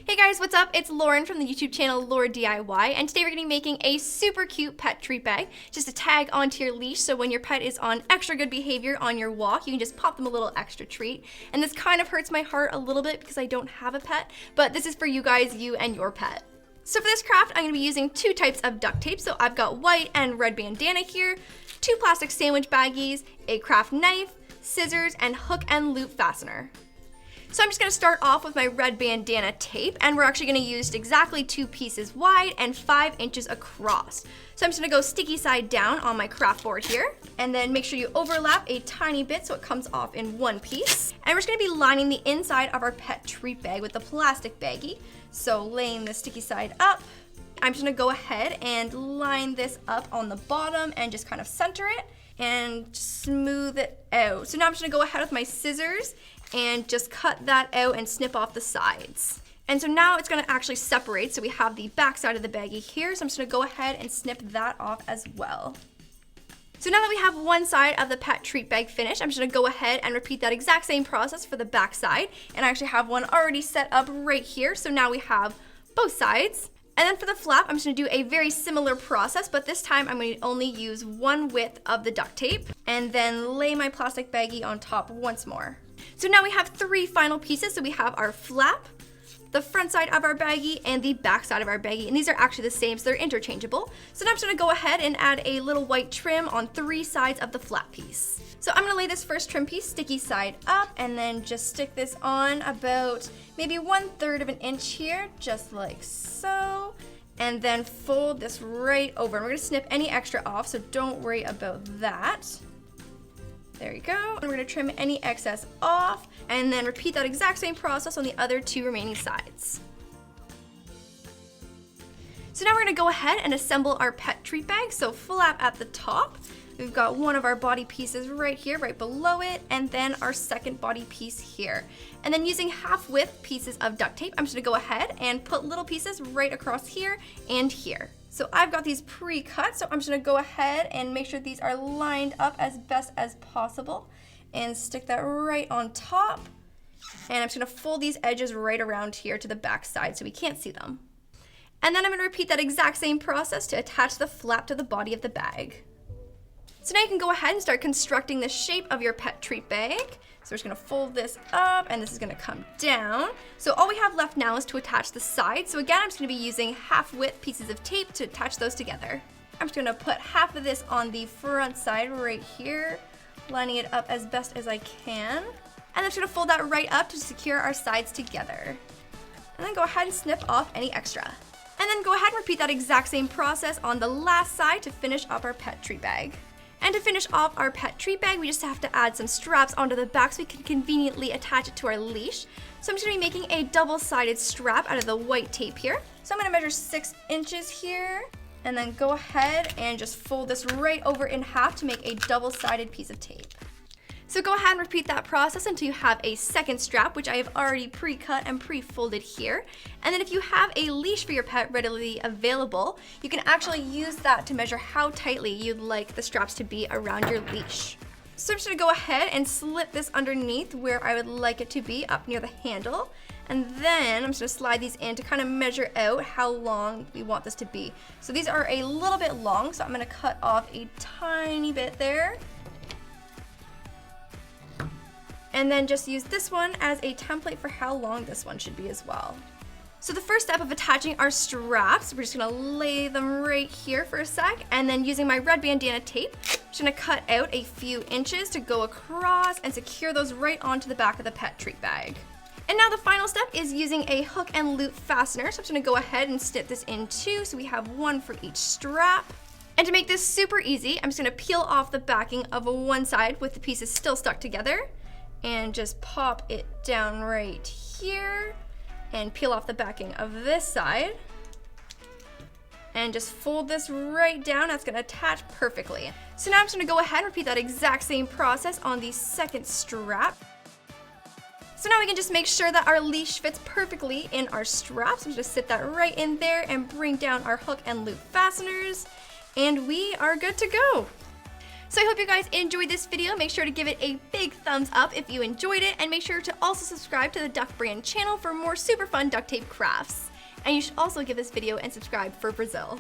Hey guys, what's up? It's Lauren from the YouTube channel LaurDIY, and today we're going to be making a super cute pet treat bag, just to tag onto your leash so when your pet is on extra good behavior on your walk, you can just pop them a little extra treat. And this kind of hurts my heart a little bit because I don't have a pet, but this is for you guys, you and your pet. So for this craft, I'm going to be using two types of duct tape. So I've got white and red bandana here, two plastic sandwich baggies, a craft knife, scissors, and hook and loop fastener. So I'm just gonna start off with my red bandana tape, and we're actually gonna use exactly 2 pieces wide and 5 inches across. So I'm just gonna go sticky side down on my craft board here, and then make sure you overlap a tiny bit so it comes off in one piece. And we're just gonna be lining the inside of our pet treat bag with the plastic baggie. So laying the sticky side up, I'm just gonna go ahead and line this up on the bottom and just kind of center it and smooth it out. So now I'm just gonna go ahead with my scissors and just cut that out and snip off the sides. And so now it's gonna actually separate. So we have the back side of the baggie here. So I'm just gonna go ahead and snip that off as well. So now that we have one side of the pet treat bag finished, I'm just gonna go ahead and repeat that exact same process for the back side. And I actually have one already set up right here. So now we have both sides. And then for the flap, I'm just gonna do a very similar process, but this time I'm gonna only use one width of the duct tape and then lay my plastic baggie on top once more. So now we have 3 final pieces. So we have our flap, the front side of our baggie, and the back side of our baggie. And these are actually the same, so they're interchangeable. So now I'm just gonna go ahead and add a little white trim on 3 sides of the flap piece. So I'm gonna lay this first trim piece sticky side up and then just stick this on about maybe 1/3 of an inch here, just like so. And then fold this right over. And we're gonna snip any extra off, so don't worry about that. There you go. And we're gonna trim any excess off and then repeat that exact same process on the other 2 remaining sides. So now we're gonna go ahead and assemble our pet treat bag. So flap at the top. We've got one of our body pieces right here, right below it, and then our second body piece here. And then using half width pieces of duct tape, I'm just gonna go ahead and put little pieces right across here and here. So I've got these pre-cut, so I'm just gonna go ahead and make sure these are lined up as best as possible and stick that right on top. And I'm just gonna fold these edges right around here to the back side so we can't see them. And then I'm gonna repeat that exact same process to attach the flap to the body of the bag. So now you can go ahead and start constructing the shape of your pet treat bag. So we're just gonna fold this up and this is gonna come down. So all we have left now is to attach the sides. So again, I'm just gonna be using half width pieces of tape to attach those together. I'm just gonna put half of this on the front side right here, lining it up as best as I can. And I'm just gonna fold that right up to secure our sides together. And then go ahead and snip off any extra. And then go ahead and repeat that exact same process on the last side to finish up our pet treat bag. And to finish off our pet treat bag, we just have to add some straps onto the back so we can conveniently attach it to our leash. So I'm just gonna be making a double-sided strap out of the white tape here. So I'm gonna measure 6 inches here, and then go ahead and just fold this right over in half to make a double-sided piece of tape. So go ahead and repeat that process until you have a second strap, which I have already pre-cut and pre-folded here. And then if you have a leash for your pet readily available, you can actually use that to measure how tightly you'd like the straps to be around your leash. So I'm just gonna go ahead and slip this underneath where I would like it to be, up near the handle. And then I'm just gonna slide these in to kind of measure out how long we want this to be. So these are a little bit long, so I'm gonna cut off a tiny bit there. And then just use this one as a template for how long this one should be as well. So the first step of attaching our straps, we're just gonna lay them right here for a sec, and then using my red bandana tape, I'm just gonna cut out a few inches to go across and secure those right onto the back of the pet treat bag. And now the final step is using a hook and loop fastener. So I'm just gonna go ahead and snip this in 2, so we have 1 for each strap. And to make this super easy, I'm just gonna peel off the backing of one side with the pieces still stuck together, and just pop it down right here and peel off the backing of this side and just fold this right down. That's gonna attach perfectly. So now I'm just gonna go ahead and repeat that exact same process on the second strap. So now we can just make sure that our leash fits perfectly in our straps. So just sit that right in there and bring down our hook and loop fasteners, and we are good to go. So I hope you guys enjoyed this video. Make sure to give it a big thumbs up if you enjoyed it, and make sure to also subscribe to the Duct brand channel for more super fun duct tape crafts. And you should also give this video and subscribe for Brazil.